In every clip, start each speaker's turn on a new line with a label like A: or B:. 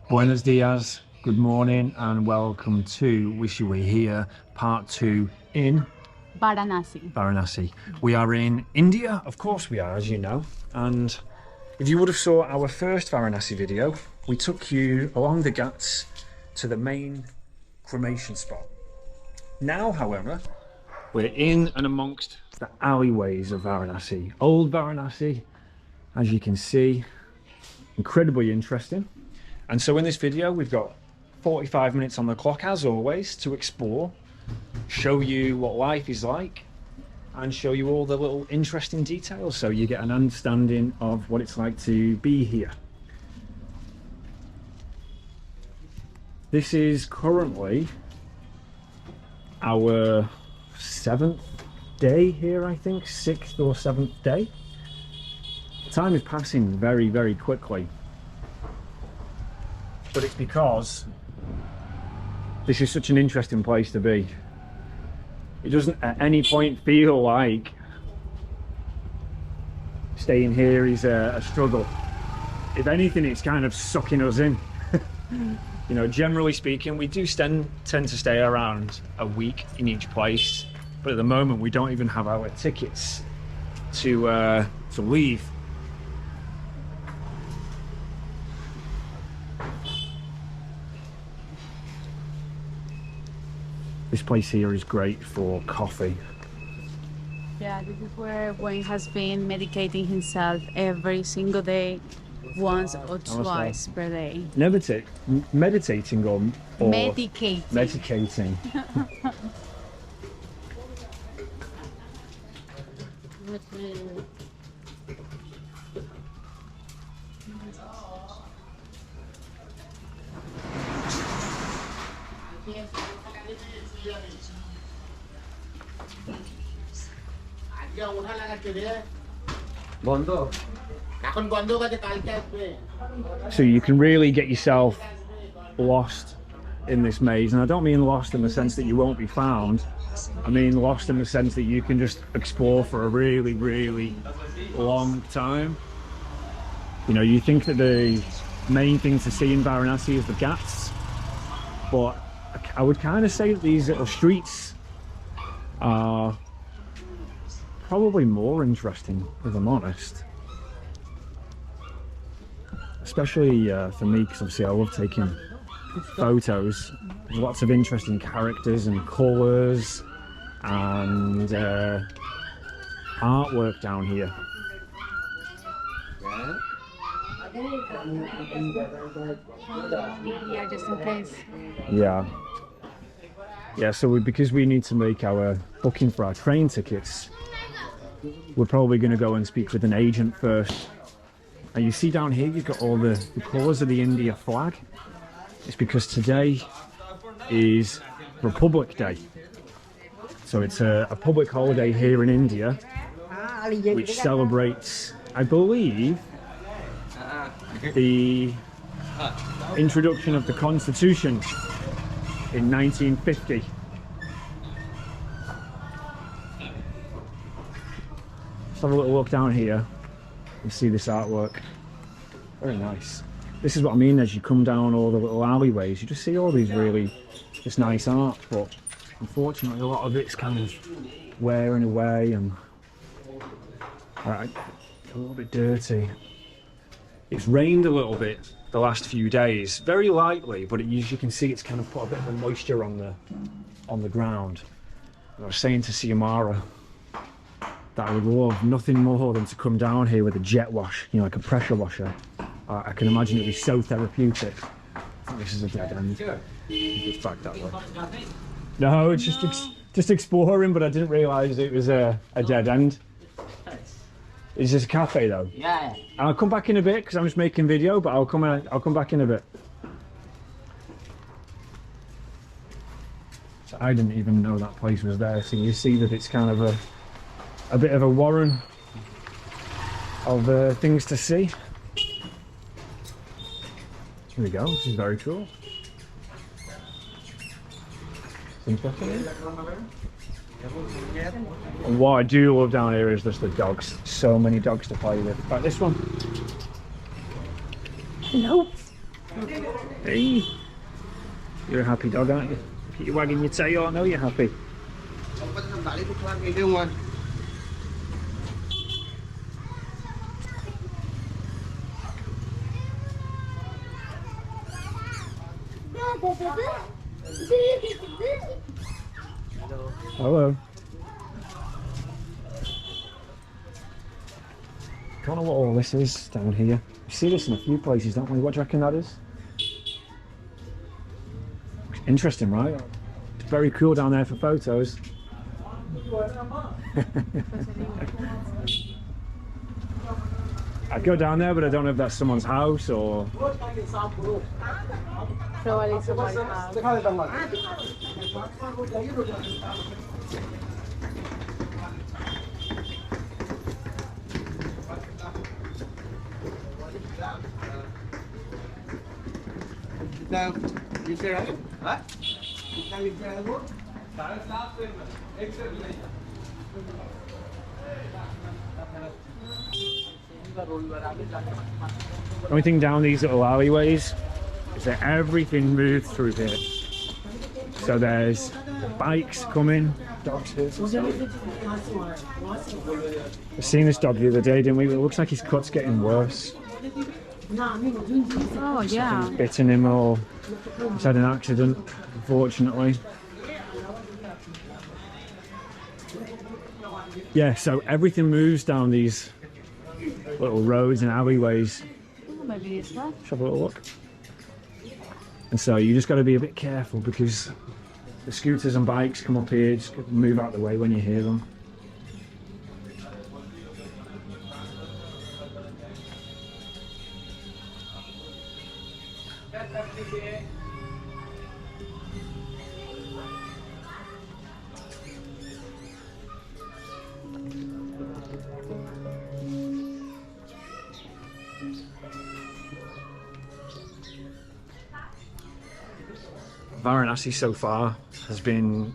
A: Buenos dias, good morning, and welcome to Wish You Were Here, part 2 in
B: Varanasi.
A: We are in India, of course we are, as you know. And if you would have saw our first Varanasi video, we took you along the Ghats to the main cremation spot. Now, however, we're in and amongst the alleyways of Varanasi. Old Varanasi, as you can see, incredibly interesting. And so in this video, we've got 45 minutes on the clock, as always, to explore, show you what life is like, and show you all the little interesting details so you get an understanding of what it's like to be here. This is currently our 7th day here, I think, 6th or 7th day. Time is passing very, very quickly. But it's because this is such an interesting place to be. It doesn't at any point feel like staying here is a struggle. If anything, it's kind of sucking us in. You know, generally speaking, we do tend to stay around a week in each place, but at the moment we don't even have our tickets to leave. This place here is great for coffee.
B: Yeah, this is where Wayne has been medicating himself every single day, once or twice per day.
A: Meditating or
B: Medicating.
A: Medicating. So you can really get yourself lost in this maze, and I don't mean lost in the sense that you won't be found. I mean lost in the sense that you can just explore for a really, really long time. You know, you think that the main thing to see in Varanasi is the Ghats, but I would kind of say that these little streets are probably more interesting, if I'm honest. Especially for me, because obviously I love taking photos. There's lots of interesting characters and colours and artwork down here.
B: Yeah, just in case.
A: Yeah, so because we need to make our booking for our train tickets, we're probably going to go and speak with an agent first. And you see down here, you've got all the colours of the India flag. It's because today is Republic Day. So it's a public holiday here in India, which celebrates, I believe, the introduction of the Constitution in 1950. Let's have a little look down here and see this artwork. Very nice. This is what I mean, as you come down all the little alleyways, you just see all these really just nice art, but unfortunately a lot of it's kind of wearing away and a little bit dirty. It's rained a little bit the last few days, very lightly, but as you can see, it's kind of put a bit of moisture on the ground. And I was saying to Siamara that I would love nothing more than to come down here with a jet wash, you know, like a pressure washer. I can imagine it'd be so therapeutic. I think this is a dead end. It's back that way. No, it's just exploring, but I didn't realise it was a dead end. Is this a cafe though?
C: Yeah.
A: I'll come back in a bit because I'm just making video, but I'll come back in a bit. So I didn't even know that place was there. So you see that it's kind of a bit of a warren of things to see. Here we go. This is very cool. Interesting. And what I do love down here is just the dogs. So many dogs to play with. Like this one. Hello. Hey, you're a happy dog, aren't you? You're wagging your tail. I know you're happy. Hello. Don't know what all this is down here. We see this in a few places, don't we? What do you reckon that is? Interesting, right? It's very cool down there for photos. I'd go down there, but I don't know if that's someone's house or...
B: Probably someone's house.
A: The only thing down these little alleyways is that everything moves through here. So there's bikes coming, dogs here. We've seen this dog the other day, didn't we? It looks like his cut's getting worse.
B: Oh, yeah.
A: Something's bitten him or he's had an accident, unfortunately. Yeah, so everything moves down these little roads and alleyways.
B: Oh, maybe it's that.
A: Let's have a little look. And so you just got to be a bit careful because the scooters and bikes come up here, just move out of the way when you hear them. Varanasi so far has been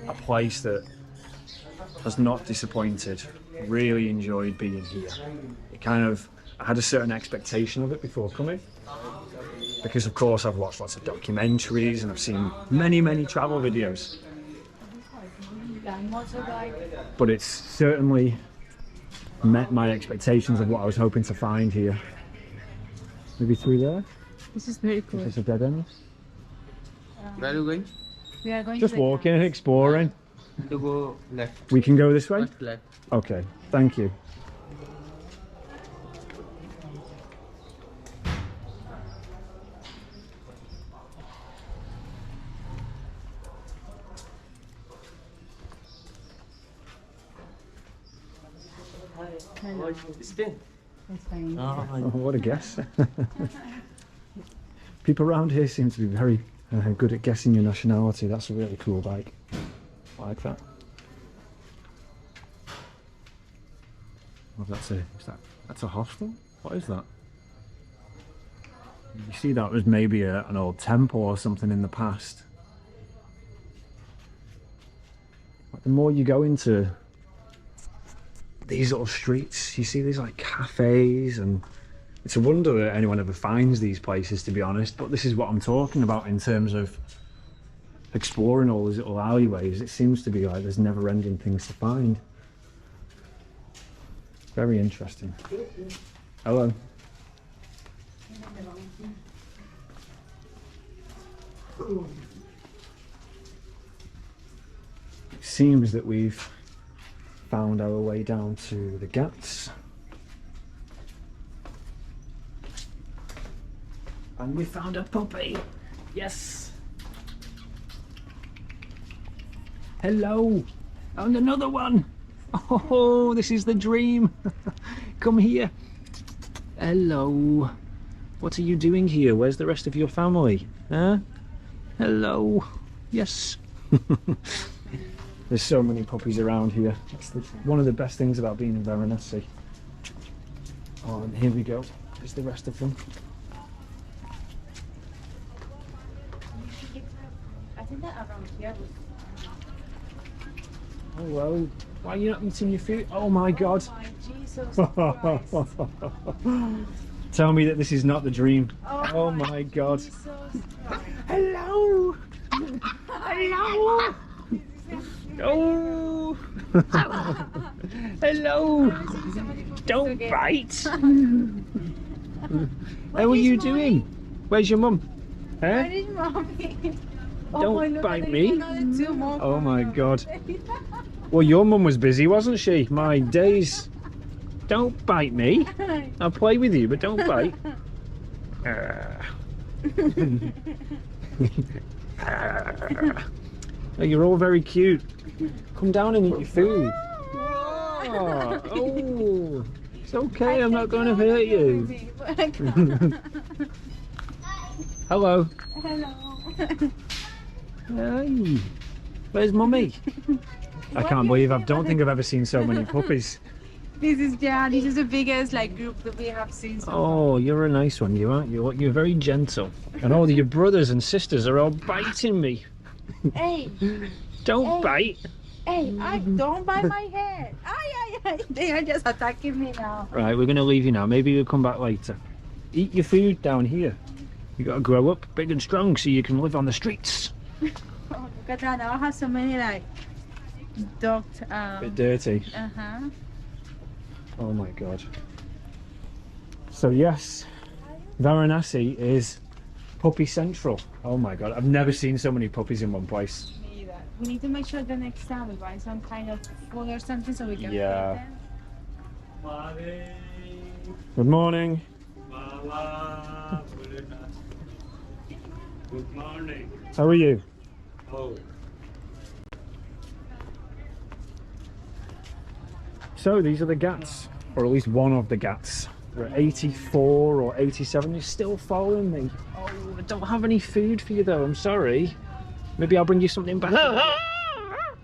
A: a place that has not disappointed. Really enjoyed being here. I had a certain expectation of it before coming, because of course I've watched lots of documentaries and I've seen many travel videos. But it's certainly met my expectations of what I was hoping to find here. Maybe through there?
B: This is very cool.
A: Is this a dead end?
C: Where are you going?
B: We are going
A: Just
B: to the
A: walking and exploring.
C: To go left.
A: We can go this way?
C: First left.
A: Okay, thank you.
C: Spain.
B: It's fine.
A: Oh, what a guess. People around here seem to be very good at guessing your nationality. That's a really cool bike. I like that. Oh, that's a hostel? What is that? You see, that was maybe an old temple or something in the past. Like, the more you go into these little streets, you see these like cafes, and it's a wonder that anyone ever finds these places, to be honest. But this is what I'm talking about in terms of exploring all these little alleyways. It seems to be like there's never-ending things to find. Very interesting. Hello. It seems that we've found our way down to the Ghats. And we found a puppy. Yes. Hello. And another one. Oh, this is the dream. Come here. Hello. What are you doing here? Where's the rest of your family? Huh? Hello. Yes. There's so many puppies around here. That's one of the best things about being in Varanasi. Oh, and here we go. There's the rest of them.
B: I think that around here.
A: Hello. Why are you not eating your food? Oh my god.
B: Oh my Jesus Christ.
A: Tell me that this is not the dream.
B: Oh
A: my God.
B: he's so strong.
A: Hello! Hello! Oh! Hello! Don't bite! How are you doing? Where's your mum?
B: Where
A: Huh?
B: is mommy?
A: Don't
B: look,
A: bite
B: there's
A: me.
B: another two more
A: Oh my
B: coming.
A: God. Well, your mum was busy, wasn't she? My days. Don't bite me. I'll play with you, but don't bite. Oh, you're all very cute. Come down and eat your food. Oh, it's okay. I'm not going to hurt you. Hello.
B: Hello.
A: Hey. Where's mummy? I can't believe I don't think I've ever seen so many puppies.
B: This is the biggest like group that we have seen. So
A: Oh, you're a nice one, you aren't you? You're very gentle. And all your brothers and sisters are all biting me.
B: Hey,
A: Don't bite.
B: hey, I don't bite my head. Ay. They are just attacking me now.
A: Right, we're going to leave you now. Maybe we'll come back later. Eat your food down here. You got to grow up big and strong so you can live on the streets.
B: Oh, look at that. Now I have so many like dog.
A: Bit dirty.
B: Uh-huh.
A: Oh my God. So yes, Varanasi is puppy central. Oh my God, I've never seen so many puppies in one place.
B: Me either. We need to make sure the next time we buy some kind of food or something so we can
A: Yeah.
B: feed them.
A: Good morning.
D: Good morning.
A: How are you?
D: Oh,
A: So these are the gats, or at least one of the gats. We're at 84 or 87. You're still following me. Oh, I don't have any food for you though. I'm sorry. Maybe I'll bring you something back.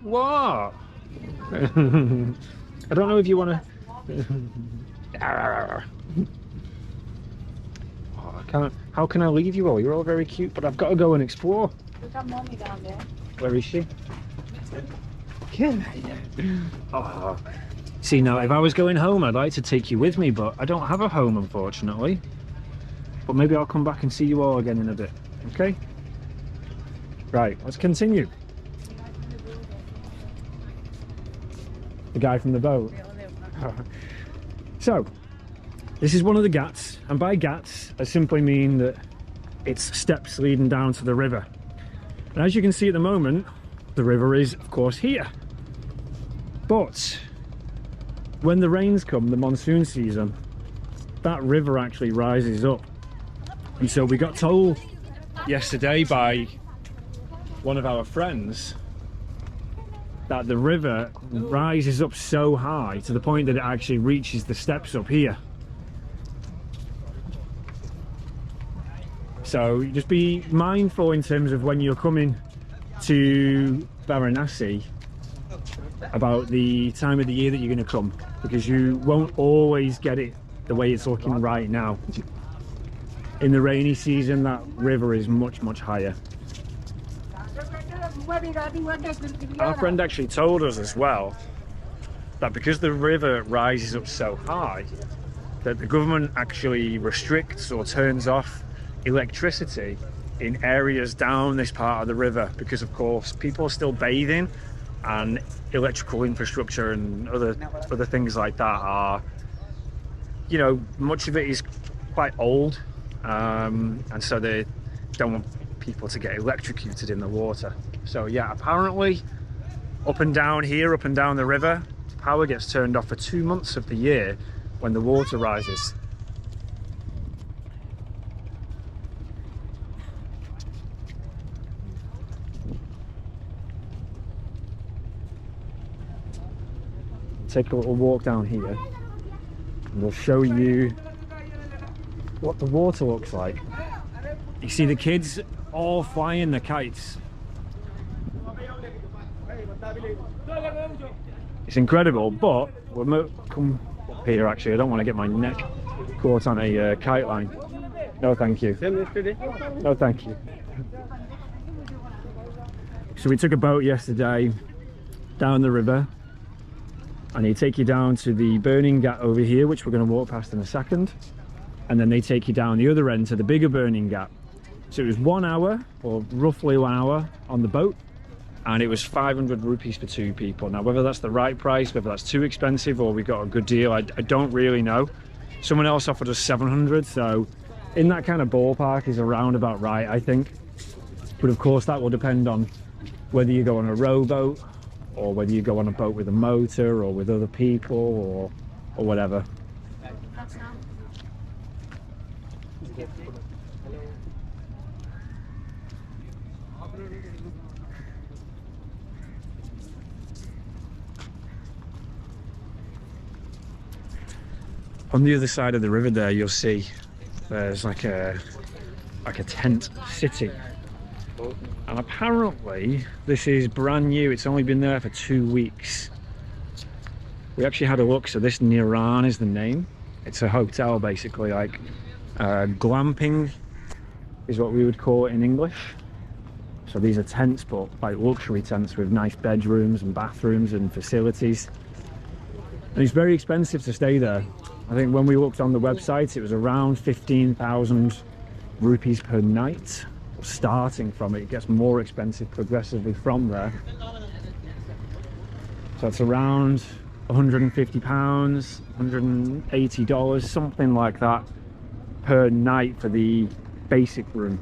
A: What? I don't know if you want to. Oh, I can't. How can I leave you all? You're all very cute, but I've got to go and explore.
B: Look at mommy down there.
A: Where is she? Oh. See, now if I was going home, I'd like to take you with me, but I don't have a home, unfortunately. But maybe I'll come back and see you all again in a bit. Okay? Right, let's continue. The guy from the boat. So, this is one of the ghats, and by ghats, I simply mean that it's steps leading down to the river. And as you can see at the moment, the river is, of course, here. But when the rains come, the monsoon season, that river actually rises up. And so we got told yesterday by one of our friends that the river rises up so high to the point that it actually reaches the steps up here. So just be mindful in terms of when you're coming to Varanasi about the time of the year that you're going to come, because you won't always get it the way it's looking right now. In the rainy season, that river is much higher. Our friend actually told us as well that because the river rises up so high, that the government actually restricts or turns off electricity in areas down this part of the river, because of course people are still bathing and electrical infrastructure and other things like that are, you know, much of it is quite old, and so they don't want people to get electrocuted in the water. So yeah, apparently up and down here, up and down the river, power gets turned off for 2 months of the year when the water rises. Take a little walk down here and we'll show you what the water looks like. You see the kids all flying the kites. It's incredible, but we'll come up here. Actually, I don't want to get my neck caught on a kite line. No thank you. No thank you. So we took a boat yesterday down the river, and he'll take you down to the burning ghat over here, which we're going to walk past in a second. and then they take you down the other end to the bigger burning gap. So it was 1 hour, or roughly 1 hour on the boat, and it was 500 rupees for 2 people. Now, whether that's the right price, whether that's too expensive, or we got a good deal, I don't really know. Someone else offered us 700, so in that kind of ballpark is around about right, I think. But of course, that will depend on whether you go on a rowboat, or whether you go on a boat with a motor, or with other people, or whatever. On the other side of the river there, you'll see there's like a tent city, and apparently this is brand new. It's only been there for 2 weeks. We actually had a look. So this Niran is the name. It's a hotel, basically, like glamping is what we would call it in English. So these are tents, but like luxury tents with nice bedrooms and bathrooms and facilities, and it's very expensive to stay there. I think when we looked on the website, it was around 15,000 rupees per night. Starting from it, it gets more expensive progressively from there. So it's around £150, $180, something like that per night for the basic room.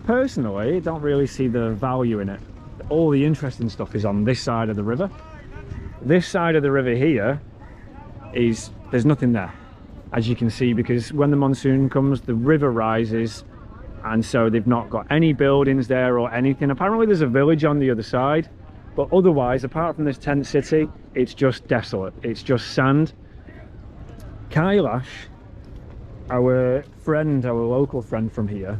A: Personally, I don't really see the value in it. All the interesting stuff is on this side of the river. This side of the river here there's nothing there, as you can see, because when the monsoon comes, the river rises, and so they've not got any buildings there or anything. Apparently there's a village on the other side, but otherwise, apart from this tent city, it's just desolate. It's just sand. Kailash, our local friend from here,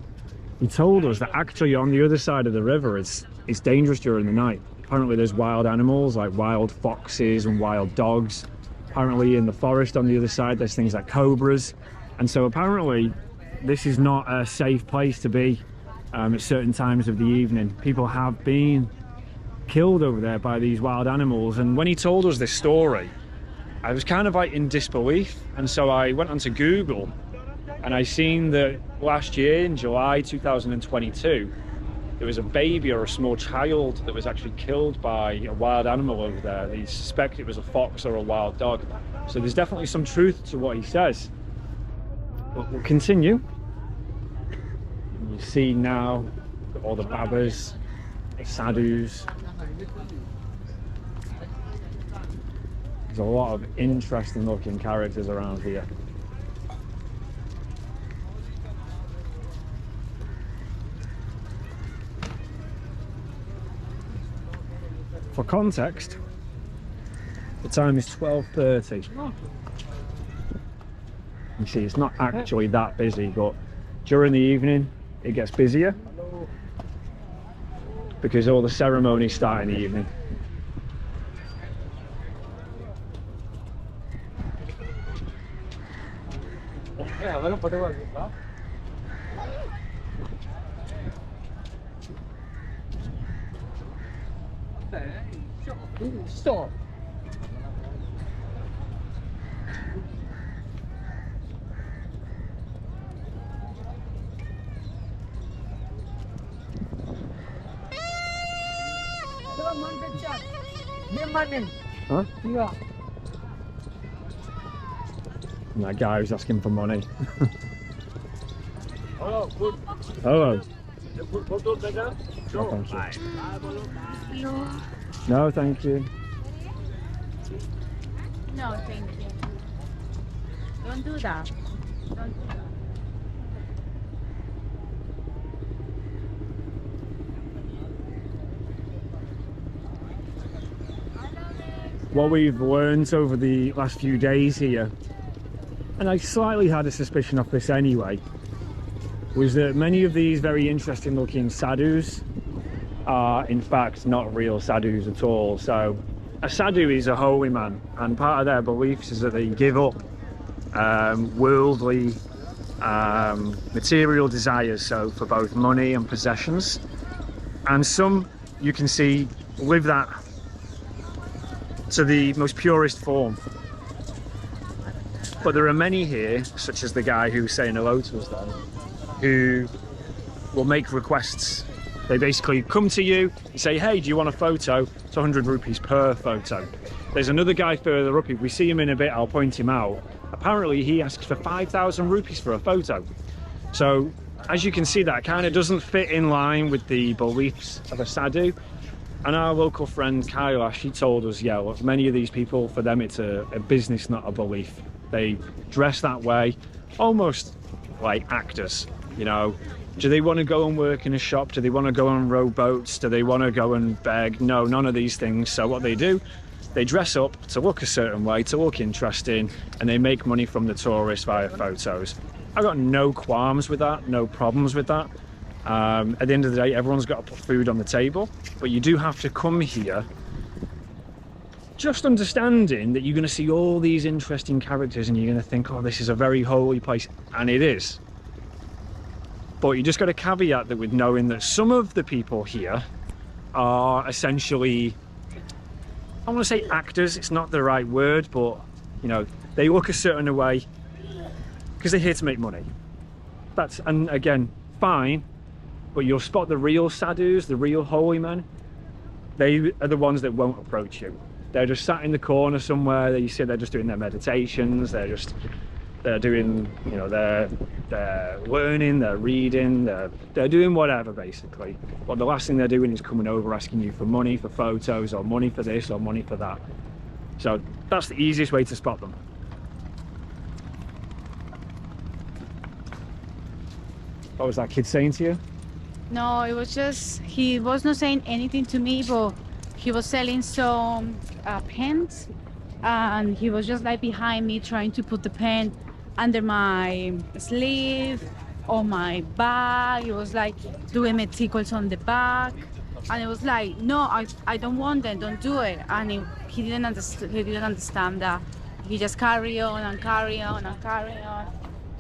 A: he told us that actually on the other side of the river it's dangerous during the night. Apparently there's wild animals like wild foxes and wild dogs. Apparently in the forest on the other side there's things like cobras, and so apparently this is not a safe place to be at certain times of the evening. People have been killed over there by these wild animals, and when he told us this story, I was kind of like in disbelief, and so I went onto Google and I seen that last year in July 2022 there was a baby or a small child that was actually killed by a wild animal over there. They suspect it was a fox or a wild dog. So there's definitely some truth to what he says. But we'll continue. You see now all the babas, the sadhus. There's a lot of interesting looking characters around here. For context, the time is 12:30. You see, it's not actually that busy, but during the evening it gets busier because all the ceremonies start in the evening. Stop. Huh? Yeah. And that guy was asking for money.
D: Hello, good.
A: Hello.
D: Photo better?
A: No, thank you.
B: No.
A: No, thank you.
B: No, thank you. Don't do that. Don't do that.
A: What we've learned over the last few days here, and I slightly had a suspicion of this anyway, was that many of these very interesting looking sadhus are in fact not real sadhus at all. So a sadhu is a holy man, and part of their beliefs is that they give up worldly material desires, so for both money and possessions, and some you can see live that to the most purest form. But there are many here, such as the guy who's saying hello to us then, who will make requests. They basically come to you and say, hey, do you want a photo? It's 100 rupees per photo. There's another guy further up. If we see him in a bit, I'll point him out. Apparently he asks for 5,000 rupees for a photo. So as you can see, that kind of doesn't fit in line with the beliefs of a sadhu. And our local friend Kailash, she told us, yeah, look, many of these people, for them it's a business, not a belief. They dress that way, almost like actors, you know. Do they want to go and work in a shop? Do they want to go and row boats? Do they want to go and beg? No, none of these things. So what they do, they dress up to look a certain way, to look interesting, and they make money from the tourists via photos. I've got no qualms with that, no problems with that. At the end of the day, everyone's got to put food on the table, but you do have to come here just understanding that you're going to see all these interesting characters and you're going to think, oh, this is a very holy place, and it is. But you just got to caveat that with knowing that some of the people here are essentially, I want to say actors, it's not the right word, but you know, they look a certain way because they're here to make money. That's, and again, fine, but you'll spot the real sadhus, the real holy men. They are the ones that won't approach you. They're just sat in the corner somewhere. They sit there just doing their meditations. They're doing, you know, they're learning, they're reading, they're doing whatever basically. But the last thing they're doing is coming over asking you for money for photos or money for this or money for that. So that's the easiest way to spot them. What was that kid saying to you?
B: No, it was just, he was not saying anything to me, but he was selling some pens, and he was just like behind me trying to put the pen under my sleeve or my bag. He was like doing meticals on the back, and it was like, no, I don't want that, don't do it. And he didn't understand that. He just carry on and carry on and carry on.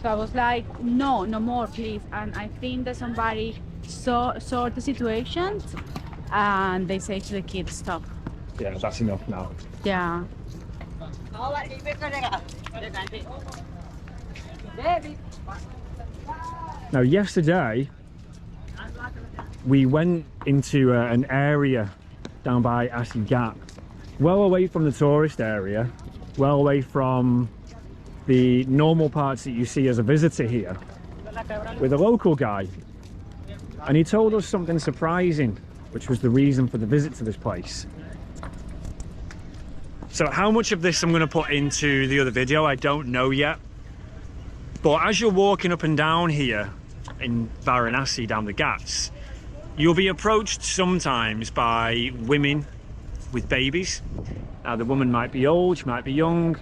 B: So I was like, no more, please. And I think that somebody saw the situation, and they say to the kid, stop.
A: Yeah, that's enough now.
B: Yeah.
A: Now, yesterday we went into an area down by Asighat, well away from the tourist area, well away from the normal parts that you see as a visitor here, with a local guy, and he told us something surprising, which was the reason for the visit to this place. So how much of this I'm going to put into the other video, I don't know yet. But as you're walking up and down here in Varanasi, down the Ghats, you'll be approached sometimes by women with babies. Now, the woman might be old, she might be young,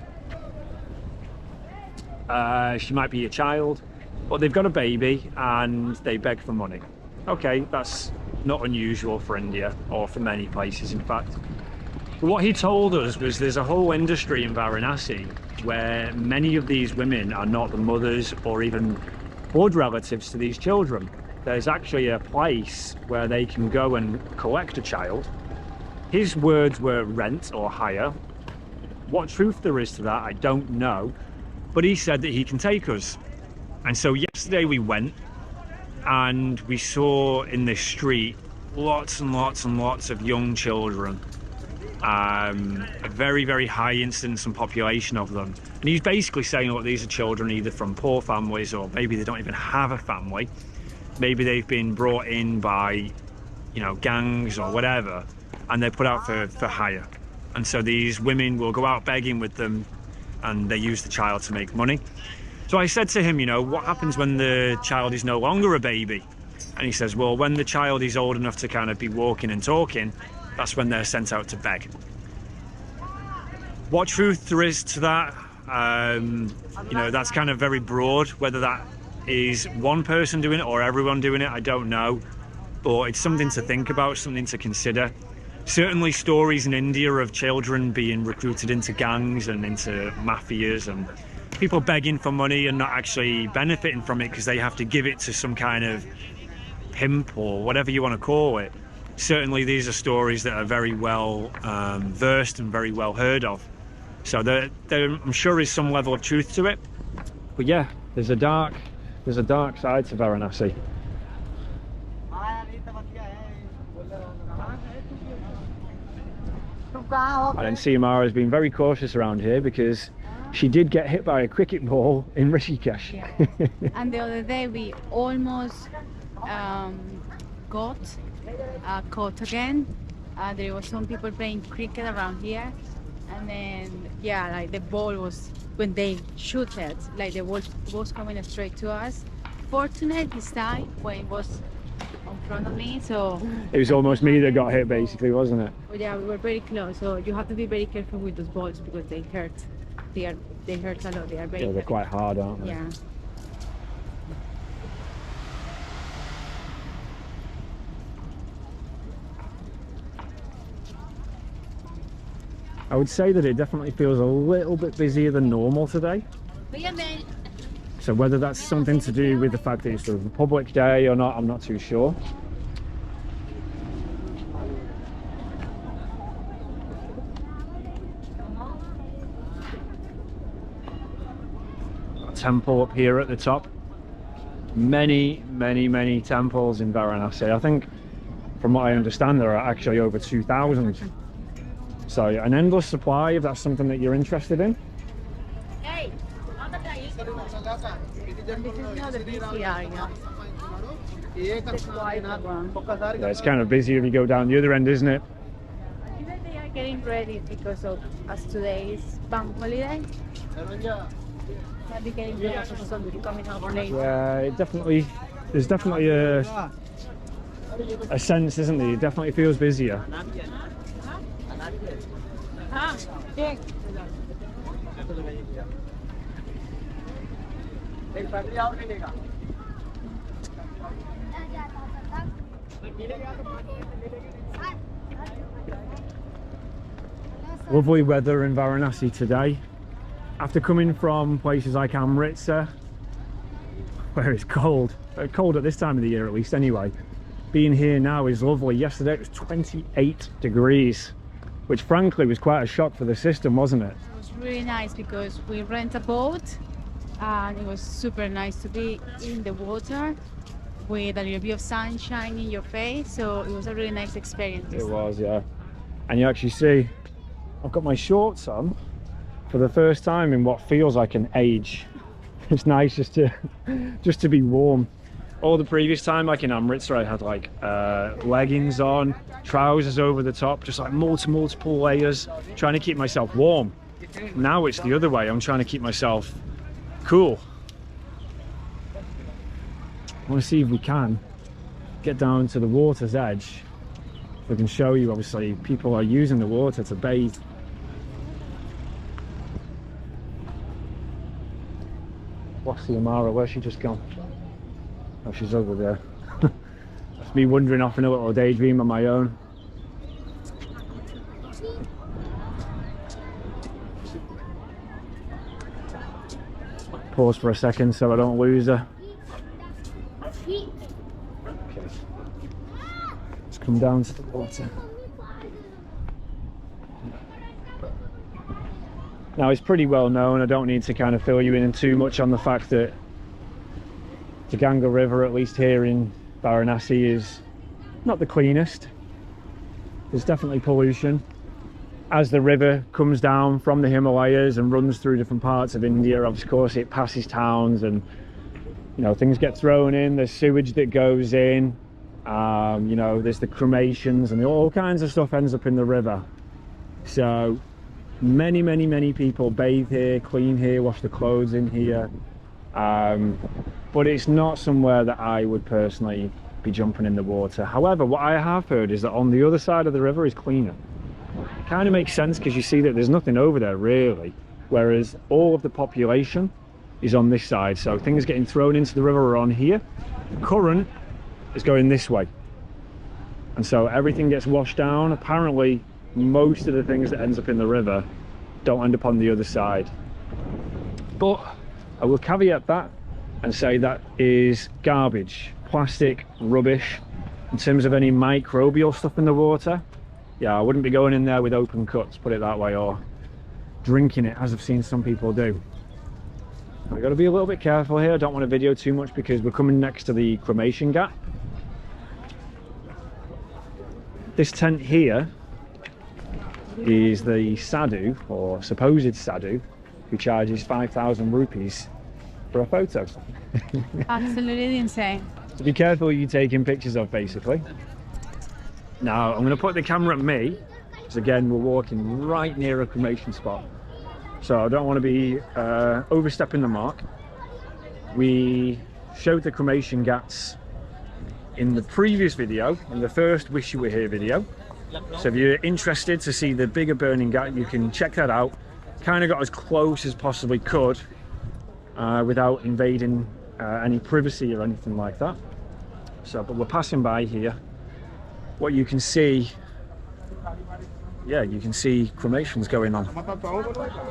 A: she might be a child, but they've got a baby and they beg for money. Okay, that's not unusual for India, or for many places in fact. But what he told us was there's a whole industry in Varanasi where many of these women are not the mothers or even blood relatives to these children. There's actually a place where they can go and collect a child. His words were rent or hire. What truth there is to that, I don't know. But he said that he can take us. And so yesterday we went, and we saw in this street lots and lots and lots of young children. A very, very high incidence and population of them. And he's basically saying, look, these are children either from poor families, or maybe they don't even have a family. Maybe they've been brought in by, you know, gangs or whatever, and they're put out for hire. And so these women will go out begging with them, and they use the child to make money. So I said to him, you know, what happens when the child is no longer a baby? And he says, well, when the child is old enough to kind of be walking and talking, that's when they're sent out to beg. What truth there is to that, you know, that's kind of very broad. Whether that is one person doing it or everyone doing it, I don't know. But it's something to think about, something to consider. Certainly stories in India of children being recruited into gangs and into mafias, and people begging for money and not actually benefiting from it because they have to give it to some kind of pimp or whatever you want to call it. Certainly these are stories that are very well versed and very well heard of. So there I'm sure is some level of truth to it. But yeah, there's a dark side to Varanasi. And then Seema has been very cautious around here because she did get hit by a cricket ball in Rishikesh.
B: Yeah. And the other day we almost got caught again. There was some people playing cricket around here, and then yeah, like the ball was, when they shoot it, like the ball was coming straight to us. Fortunate this time when it was in front of me, so
A: It was almost me that got hit basically, wasn't it?
B: yeah, we were very close. So you have to be very careful with those balls because they hurt. They hurt a lot. They are very
A: Yeah, they're
B: heavy.
A: quite hard, aren't they?
B: Yeah.
A: I would say that it definitely feels a little bit busier than normal today. So whether that's something to do with the fact that it's the Republic Day or not, I'm not too sure. A temple up here at the top. Many temples in Varanasi. I think, from what I understand, there are actually over 2,000. So an endless supply, if that's something that you're interested in.
B: This is not a busy area. It's a quiet one.
A: Yeah, it's kind of busy if you go down the other end, isn't it?
B: Even they are getting ready because of, as today is bank holiday. Might be getting ready for somebody coming out late.
A: Yeah, there's definitely a sense, isn't there? It definitely feels busier.
B: Yeah.
A: Lovely weather in Varanasi today. After coming from places like Amritsar, where it's cold at this time of the year at least anyway, being here now is lovely. Yesterday it was 28 degrees, which frankly was quite a shock for the system, wasn't it?
B: It was really nice because we rent a boat and it was super nice to be in the water with a little bit of sunshine in your face. So it was a really nice experience.
A: It was, yeah. And you actually see I've got my shorts on for the first time in what feels like an age. It's nice just to be warm. All the previous time, like in Amritsar, I had like leggings on, trousers over the top, just like multiple layers, trying to keep myself warm. Now it's the other way. I'm trying to keep myself cool. I want to see if we can get down to the water's edge. We can show you, obviously, people are using the water to bathe. What's the Amara? Where's she just gone? Oh, she's over there. That's me wandering off in a little daydream on my own. Pause for a second so I don't lose her. Okay. Let's come down to the water. Now it's pretty well known, I don't need to kind of fill you in too much on the fact that the Ganga River, at least here in Varanasi, is not the cleanest. There's definitely pollution. As the river comes down from the Himalayas and runs through different parts of India, of course it passes towns and, you know, things get thrown in, there's sewage that goes in, you know, there's the cremations and all kinds of stuff ends up in the river. So many people bathe here, clean here, wash the clothes in here, but it's not somewhere that I would personally be jumping in the water. However, what I have heard is that on the other side of the river is cleaner. It kind of makes sense because you see that there's nothing over there really, whereas all of the population is on this side, so things getting thrown into the river are on here. The current is going this way, and so everything gets washed down. Apparently most of the things that ends up in the river don't end up on the other side, but I will caveat that and say that is garbage, plastic, rubbish. In terms of any microbial stuff in the water, yeah, I wouldn't be going in there with open cuts, put it that way, or drinking it, as I've seen some people do. We've got to be a little bit careful here. I don't want to video too much because we're coming next to the cremation gap. This tent here is the sadhu, or supposed sadhu, who charges 5,000 rupees for a photo.
B: Absolutely insane.
A: So be careful who you're taking pictures of, basically. Now, I'm going to put the camera at me, because again, we're walking right near a cremation spot. So I don't want to be overstepping the mark. We showed the cremation gats in the previous video, in the first Wish You Were Here video. So if you're interested to see the bigger burning gat, you can check that out. Kind of got as close as possibly could without invading any privacy or anything like that. So, but we're passing by here. What you can see, yeah, you can see cremations going on.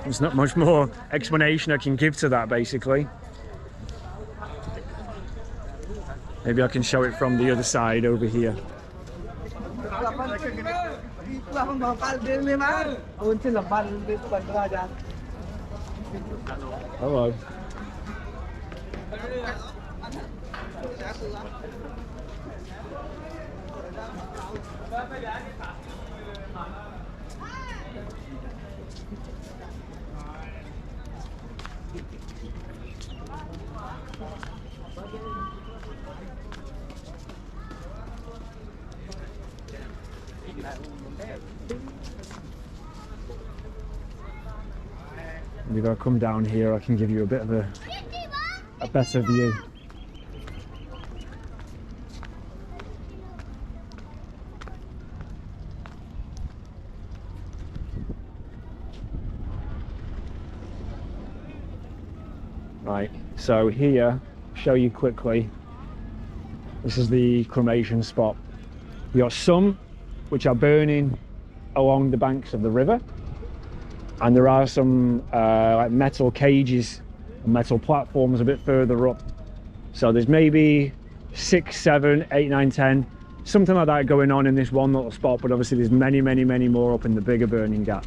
A: There's not much more explanation I can give to that, basically. Maybe I can show it from the other side over here. Hello. If I come down here, I can give you a bit of a better view. Right, so here, show you quickly, this is the cremation spot. We got some which are burning along the banks of the river, and there are some like metal cages and metal platforms a bit further up. So there's maybe 6, 7, 8, 9, 10, something like that going on in this one little spot, but obviously there's many more up in the bigger burning gap.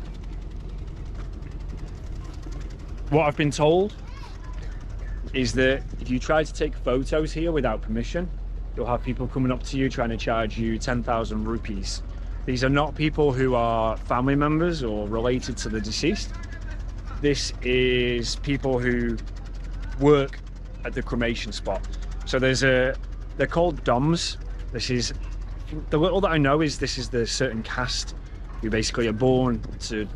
A: What I've been told is that if you try to take photos here without permission, you'll have people coming up to you trying to charge you 10,000 rupees. These are not people who are family members or related to the deceased. This is people who work at the cremation spot. So they're called DOMs. This is, the little that I know is this is the certain caste who basically are born to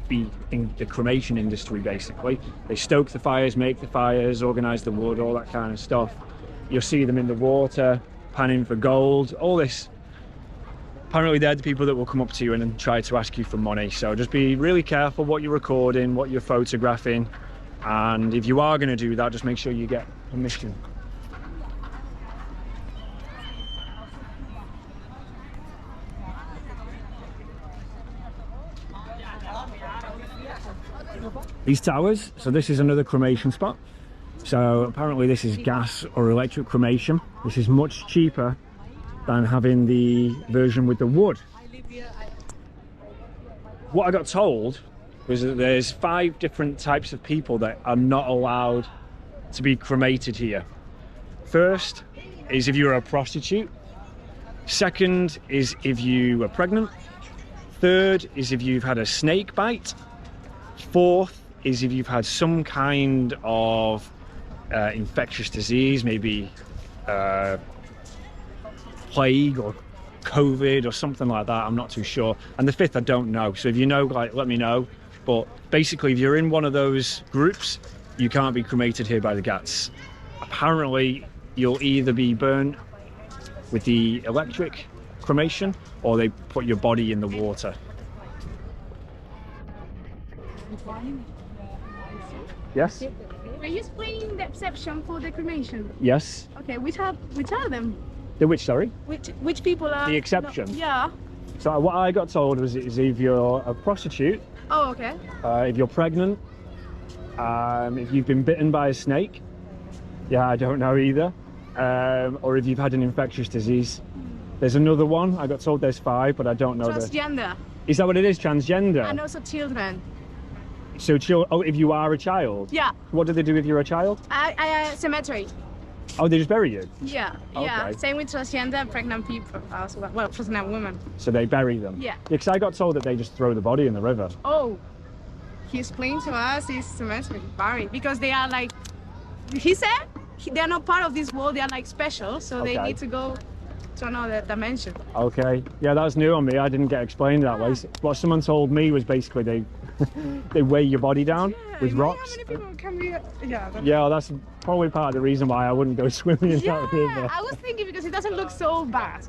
A: be in the cremation industry, basically. They stoke the fires, make the fires, organize the wood, all that kind of stuff. You'll see them in the water, panning for gold, all this. Apparently they're the people that will come up to you and then try to ask you for money. So just be really careful what you're recording, what you're photographing, and if you are going to do that, just make sure you get permission. These towers, so this is another cremation spot. So apparently this is gas or electric cremation. This is much cheaper than having the version with the wood. What I got told was that there's 5 different types of people that are not allowed to be cremated here. First is if you're a prostitute. Second is if you are pregnant. Third is if you've had a snake bite. Fourth is if you've had some kind of infectious disease, maybe plague or COVID or something like that. I'm not too sure. And the 5th I don't know, so if you know, like, let me know. But basically if you're in one of those groups, you can't be cremated here by the Ghats. Apparently you'll either be burnt with the electric cremation or they put your body in the water. Yes?
E: Are you explaining the exception for the cremation?
A: Yes.
E: Okay, which are them?
A: The which, sorry?
E: Which people are...
A: The exception?
E: Yeah.
A: So what I got told was if you're a prostitute,
E: Oh, okay.
A: if you're pregnant, if you've been bitten by a snake, yeah, I don't know either, or if you've had an infectious disease. There's another one, I got told there's 5, but I don't know.
E: Transgender.
A: Is that what it is, transgender?
E: And also children.
A: So oh, if you are a child?
E: Yeah.
A: What do they do if you're a child?
E: I cemetery.
A: Oh, they just bury you?
E: Yeah, yeah.
A: Okay.
E: Same with transgender pregnant people as well. Well, pregnant women.
A: So they bury them?
E: Yeah.
A: Because I got told that they just throw the body in the river.
E: Oh, he explained to us it's cemetery, buried, because they are like, he said, they're not part of this world, they are like special, so they
A: Okay.
E: need to go to another dimension.
A: Okay. Yeah, that's new on me. I didn't get explained that way. What someone told me was basically they they weigh your body down with
E: Imagine
A: rocks.
E: How many people can be? Yeah.
A: Yeah, well, that's probably part of the reason why I wouldn't go swimming in that river.
E: I was thinking because it doesn't look so bad.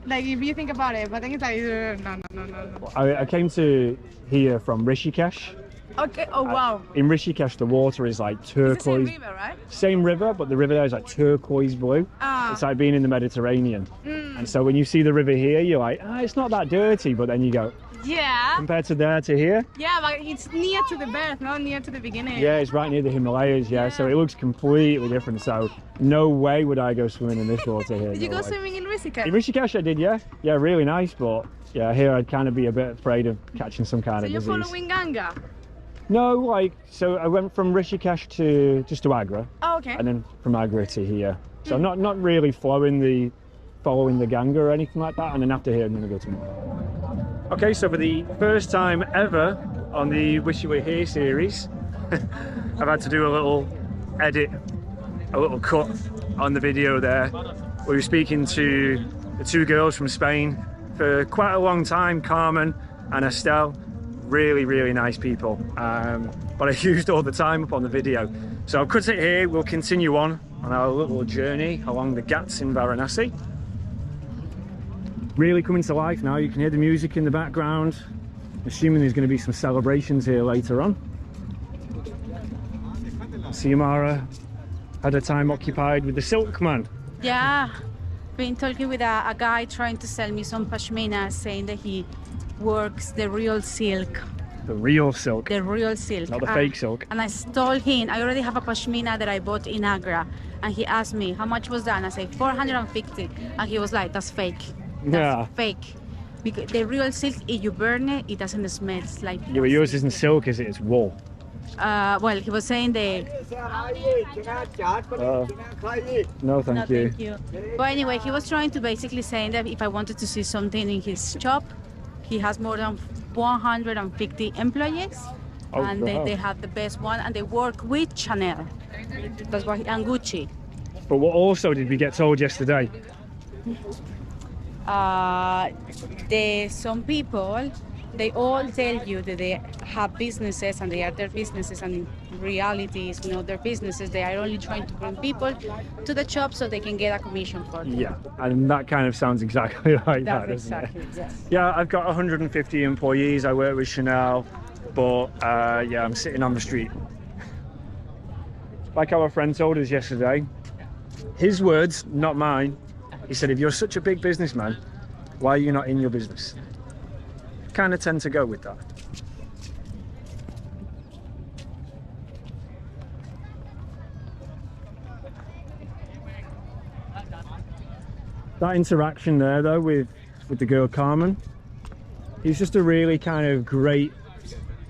E: Like if you think about it, but I think it's like no.
A: I came to here from Rishikesh.
E: Okay. Oh wow.
A: In Rishikesh, the water is like
E: It's the same
A: turquoise.
E: river, right?
A: Same river, but the river there is like turquoise blue.
E: Ah.
A: It's like being in the Mediterranean. And so when you see the river here, you're like, it's not that dirty. But then you go,
E: Yeah.
A: compared to there to here,
E: Yeah, but it's near to the birth, not near to the beginning.
A: yeah, it's right near the Himalayas. Yeah, so it looks completely different. So no way would I go swimming in this water here.
E: Did you
A: no
E: go
A: way.
E: swimming in Rishikesh?
A: In Rishikesh, I did, yeah. Yeah, really nice. But yeah, here I'd kind of be a bit afraid of catching some kind
E: So
A: of
E: you're
A: disease.
E: following Ganga?
A: No, like, so I went from Rishikesh to Agra.
E: Oh, okay.
A: And then from Agra to here. So I'm not really following the Ganga or anything like that. And then after here, I'm going to go to more. Okay, so for the first time ever on the Wish You Were Here series, I've had to do a little edit, a little cut on the video there. We were speaking to the two girls from Spain for quite a long time, Carmen and Estelle. Really, really nice people. But I used all the time up on the video. So I'll cut it here. We'll continue on our little journey along the Ghats in Varanasi. Really coming to life now. You can hear the music in the background. Assuming there's going to be some celebrations here later on. Siamara had her time occupied with the silk man.
B: Yeah, been talking with a guy trying to sell me some pashmina, saying that he works the real silk.
A: The real silk,
B: The real silk.
A: not the fake silk.
B: And I told him, I already have a pashmina that I bought in Agra. And he asked me, how much was that? And I said, 450. And he was like, that's fake. That's
A: Yeah.
B: fake. Because the real silk, if you burn it, it doesn't smell. It's like
A: Yeah, but yours isn't silk, is it? It's wool.
B: well, he was saying the
A: No, thank
B: no,
A: you.
B: thank you. But anyway, he was trying to basically saying that if I wanted to see something in his shop, he has more than 150 employees,
A: Oh,
B: and
A: wow.
B: they have the best one, and they work with Chanel. That's why, and Gucci.
A: But what also did we get told yesterday?
B: Some people, they all tell you that they have businesses and they are their businesses, and in reality it's not their businesses. They are only trying to bring people to the shop so they can get a commission for them.
A: Yeah, and that kind of sounds exactly like that,
B: That's
A: doesn't
B: exactly,
A: it?
B: yes.
A: Yeah, I've got 150 employees. I work with Chanel, but yeah, I'm sitting on the street. Like our friend told us yesterday, his words, not mine. He said, if you're such a big businessman, why are you not in your business? Kind of tend to go with that. That interaction there though with the girl Carmen, is just a really kind of great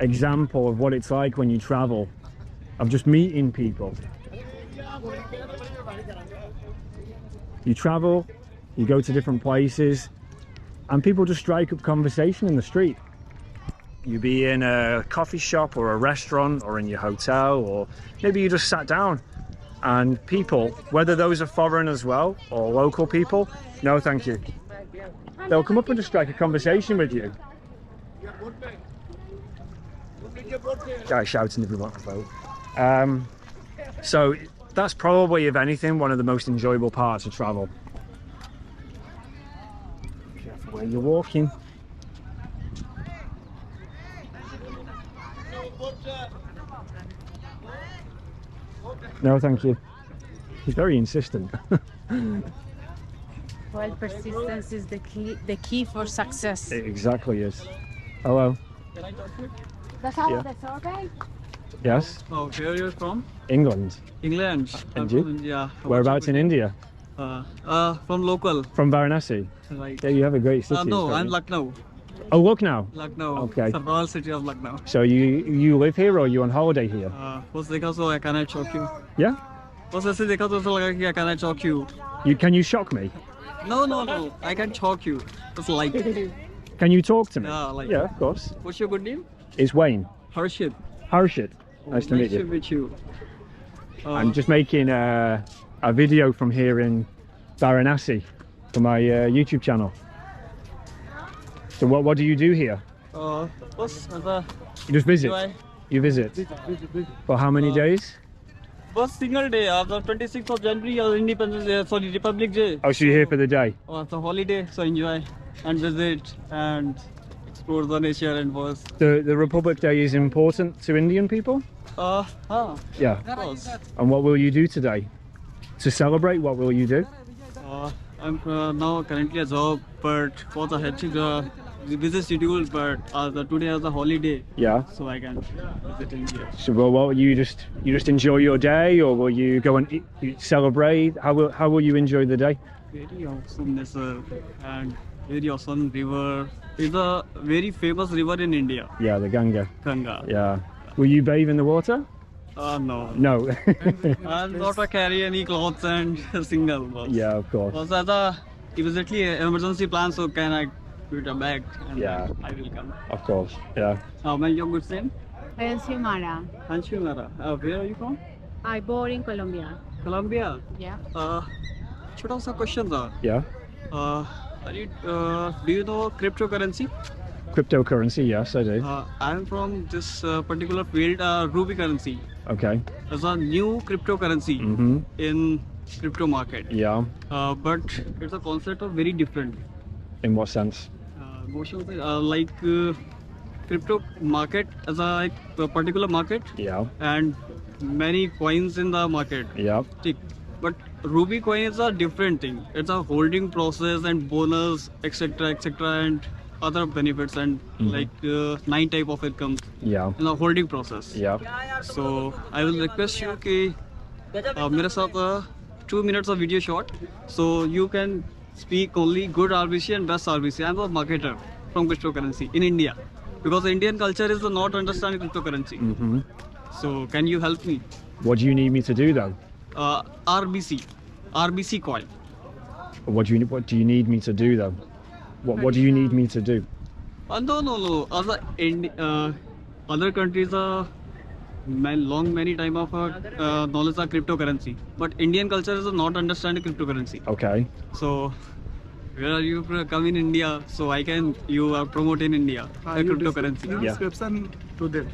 A: example of what it's like when you travel, of just meeting people. You travel, you go to different places, and people just strike up conversation in the street. You be in a coffee shop or a restaurant or in your hotel, or maybe you just sat down, and people, whether those are foreign as well or local people, no thank you, they'll come up and just strike a conversation with you. Guy shouting everyone on the boat. So that's probably, if anything, one of the most enjoyable parts of travel. Careful where you're walking. No, thank you. He's very insistent.
B: Well, persistence is the key for success.
A: It exactly is. Hello.
E: That's how
A: Yeah.
E: that's okay.
A: Yes.
D: Oh, where you're from?
A: England.
D: England.
A: And
D: I'm
A: you?
D: from India. How
A: Whereabouts in India?
D: From local.
A: From Varanasi.
D: Right.
A: Yeah, you have a great city.
D: No,
A: don't
D: I'm
A: you?
D: Lucknow.
A: Oh, Lucknow.
F: Lucknow.
A: Okay.
F: It's the royal city of Lucknow.
A: So you live here or you on holiday here?
F: First देखा so I cannot shock you.
A: Yeah.
F: First ऐसे देखा तो ऐसा लगा कि I cannot shock you.
A: Can you shock me?
F: No. I can shock you. It's like.
A: Can you talk to me?
F: Yeah, like.
A: Yeah, of course.
F: What's your good name?
A: It's Wayne.
F: Harshit.
A: Harshit. Nice to meet you.
F: Meet you.
A: I'm just making a video from here in Varanasi for my YouTube channel. So what do you do here?
F: Bus
A: You just visit?
F: enjoy.
A: You visit? For how many days?
F: Bus single day. The 26th of January, Independence Day. Sorry, Republic Day.
A: Oh, so you're here for the day?
F: It's a holiday, so enjoy and visit and explore the nature and bus.
A: The Republic Day is important to Indian people? Yeah.
F: Of course.
A: And what will you do today? To celebrate, what will you do?
F: I'm now currently a job, but for the hectic busy schedule, but today is a holiday,
A: Yeah.
F: so I can visit India.
A: So what will you just enjoy your day, or will you go and celebrate? How will you enjoy the day?
F: Very awesome nature and very awesome river. It's a very famous river in India,
A: Yeah, the Ganga.
F: Ganga.
A: Yeah. Will you bathe in the water?
F: No.
A: No.
F: I'm not to carry any clothes and single bus.
A: Yeah, of course.
F: Also, as a immediately emergency plan, so can I put a bag and
A: Yeah.
F: I will come.
A: Of course. Yeah.
F: May your good name?
B: Xiomara.
F: Anshu Mara. Where are you from?
B: I born in Colombia.
F: Colombia.
B: Yeah.
F: छोटा सा question था.
A: Yeah.
F: Do you know cryptocurrency?
A: Cryptocurrency, yes, I do.
F: I'm from this particular field, Ruby currency.
A: Okay.
F: It's a new cryptocurrency
A: Mm-hmm.
F: in crypto market.
A: Yeah.
F: But it's a concept of very different.
A: In what sense?
F: Like crypto market as a particular market
A: Yeah.
F: and many coins in the market.
A: Yeah.
F: But Ruby coin is a different thing. It's a holding process and bonus, etc., and other benefits and like 9 type of incomes
A: Yeah.
F: in the holding process.
A: Yeah.
F: So I will request you कि मेरे साथ 2 minutes of video shot, so you can speak only good RBC and best RBC. I'm a marketer from cryptocurrency in India because Indian culture is not understanding cryptocurrency.
A: Mm-hmm.
F: So can you help me?
A: What do you need me to do though?
F: RBC coin.
A: What do you need me to do though? What do you need me to do?
F: No. Other countries many time of knowledge of cryptocurrency, but Indian culture is not understanding cryptocurrency.
A: Okay.
F: So where are you come in India? So you are promote in India cryptocurrency.
A: Yeah.
F: Description to them.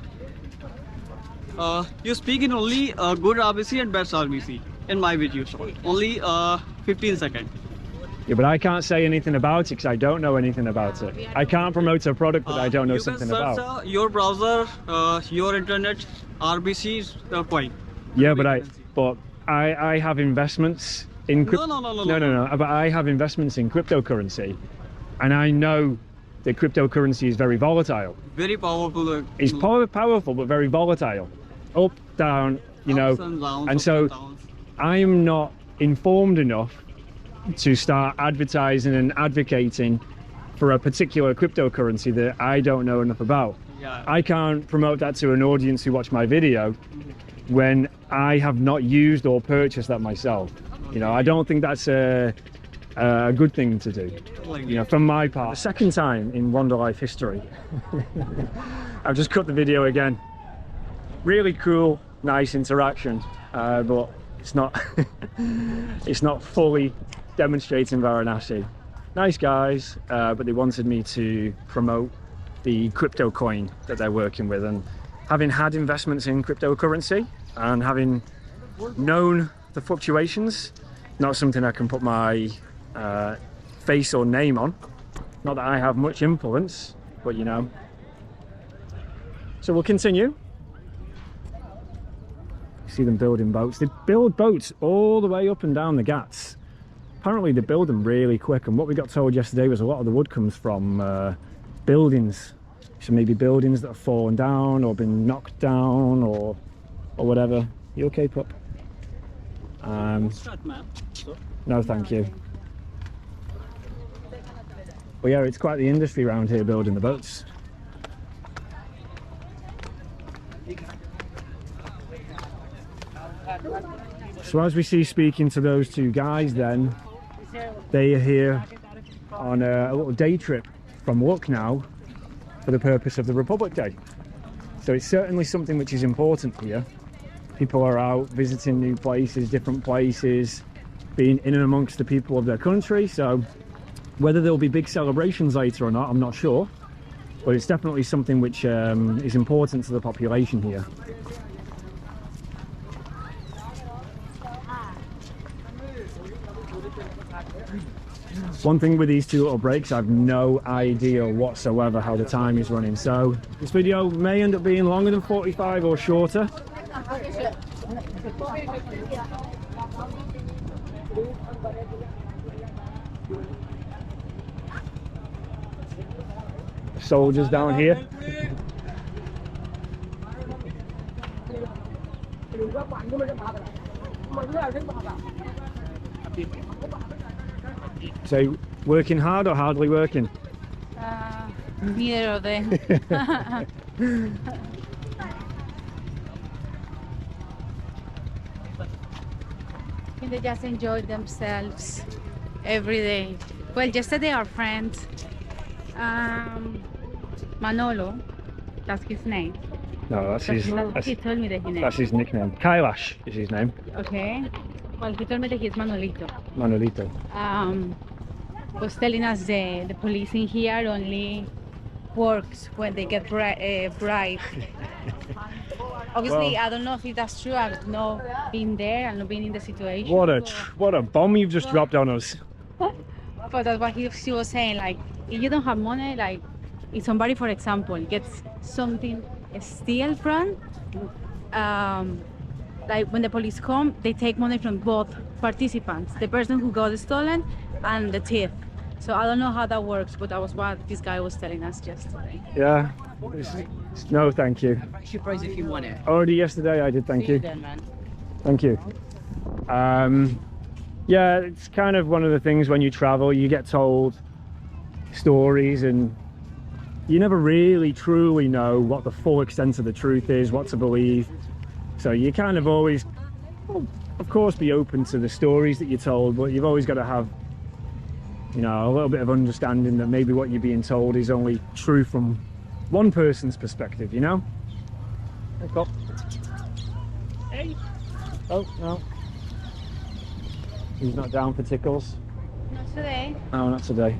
F: You speak in only good RBC and best RBC in my video shot. Only 15 seconds.
A: Yeah, but I can't say anything about it because I don't know anything about it. I can't promote a product that I don't know something
F: you can
A: about.
F: search your browser, your internet, RBC coin.
A: Yeah, but I have investments in
F: No.
A: But I have investments in cryptocurrency, and I know that cryptocurrency is very volatile.
F: Very powerful.
A: It's powerful but very volatile, up, down, you know.
F: Ups and downs,
A: And
F: ups
A: so
F: and downs.
A: I'm not informed enough to start advertising and advocating for a particular cryptocurrency that I don't know enough about.
F: Yeah.
A: I can't promote that to an audience who watch my video when I have not used or purchased that myself. You know, I don't think that's a good thing to do, you know, from my part. The second time in Wonderlife history. I've just cut the video again. Really cool, nice interaction, but it's not it's not fully demonstrating Varanasi. Nice guys, but they wanted me to promote the crypto coin that they're working with, and having had investments in cryptocurrency and having known the fluctuations, not something I can put my face or name on. Not that I have much influence, but you know. So we'll continue. See them building boats. They build boats all the way up and down the Ghats. Apparently they build them really quick, and what we got told yesterday was a lot of the wood comes from buildings. So maybe buildings that have fallen down or been knocked down or whatever. You okay, pup? No, thank you. But yeah, it's quite the industry around here building the boats. So as we see speaking to those two guys then, they are here on a little day trip from Lucknow for the purpose of the Republic Day. So it's certainly something which is important here. People are out visiting new places, different places, being in and amongst the people of their country. So whether there'll be big celebrations later or not, I'm not sure. But it's definitely something which is important to the population here. One thing with these two little breaks, I've no idea whatsoever how the time is running. So this video may end up being longer than 45 or shorter. Soldiers down here. So, working hard or hardly working?
B: Neither of them. And they just enjoy themselves every day. Well, yesterday our friend Manolo, that's his name.
A: No, that's his.
B: He told me that his name.
A: That's his nickname. Kailash is his name.
B: Okay. Well, he told me that he's Manolito.
A: Manolito.
B: Was telling us the police in here only works when they get bribed. Obviously,
A: Well,
B: I don't know if that's true. I've not been there. I've not been in the situation.
A: What a bomb you've just dropped on us.
B: But that's what she was saying. Like, if you don't have money, like, if somebody, for example, gets something steal from, like when the police come, they take money from both participants, the person who got stolen and the thief. So I don't know how that works, but that was what this guy was telling us yesterday.
A: Yeah. No, thank you.
G: Extra price if you want it.
A: Already yesterday I did, thank
G: See
A: you.
G: then, man.
A: Thank you. Yeah, it's kind of one of the things when you travel, you get told stories and you never really truly know what the full extent of the truth is, what to believe. So you kind of always, well, of course, be open to the stories that you're told, but you've always got to have, you know, a little bit of understanding that maybe what you're being told is only true from one person's perspective, you know? Hey. Oh, no. He's not down for tickles.
B: Not today.
A: No, not today.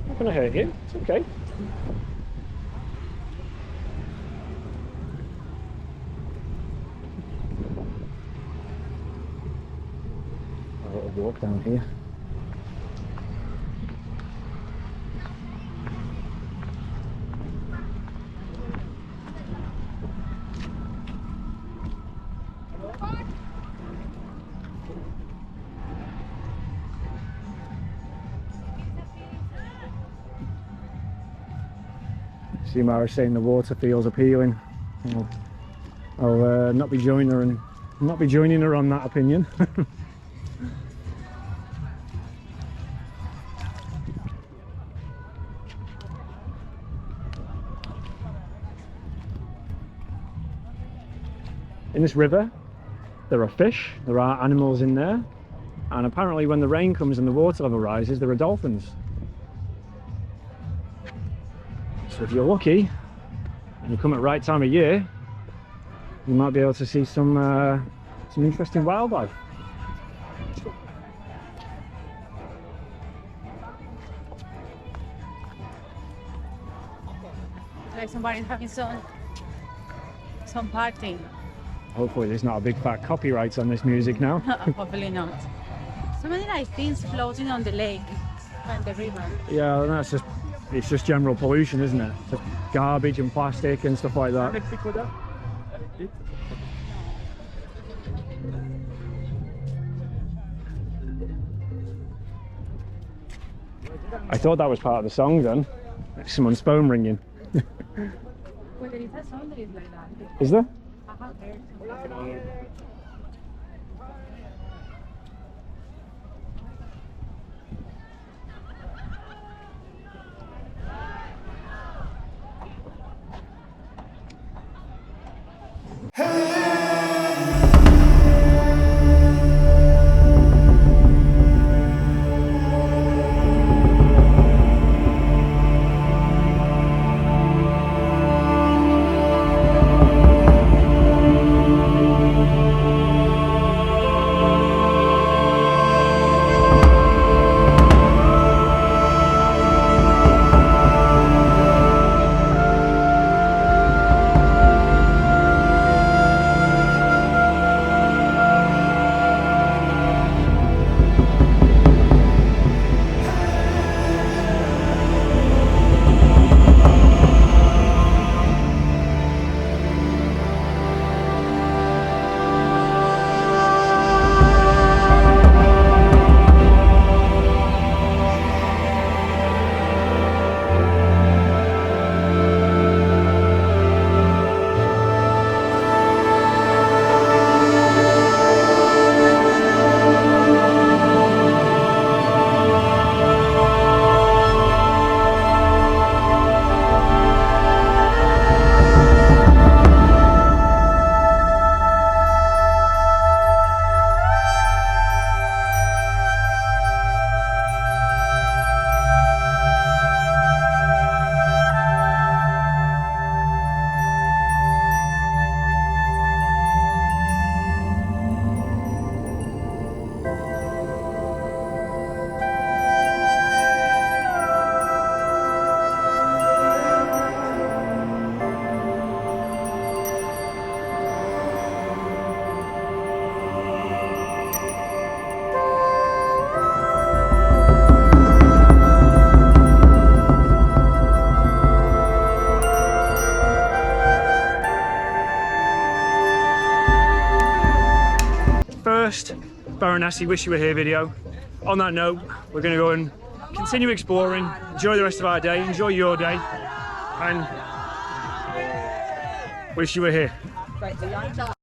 A: Not gonna hurt you. It's okay. A little walk down here. See, Mara saying the water feels appealing. I'll not be joining her on that opinion. In this river, there are fish, there are animals in there, and apparently when the rain comes and the water level rises, there are dolphins. So if you're lucky and you come at the right time of year, you might be able to see some interesting wildlife.
B: Like somebody's having some party.
A: Hopefully there's not a big fat copyright on this music now.
B: Hopefully not. So many like things floating on the lake and the river.
A: Yeah, and it's just general pollution, isn't it? Just garbage and plastic and stuff like that. I thought that was part of the song then. Someone's phone ringing.
B: Well, there is a song that is like that.
A: Is there?
B: I have heard something.
A: Varanasi wish you were here video. On that note, we're going to go and continue exploring, enjoy the rest of our day, enjoy your day, and wish you were here.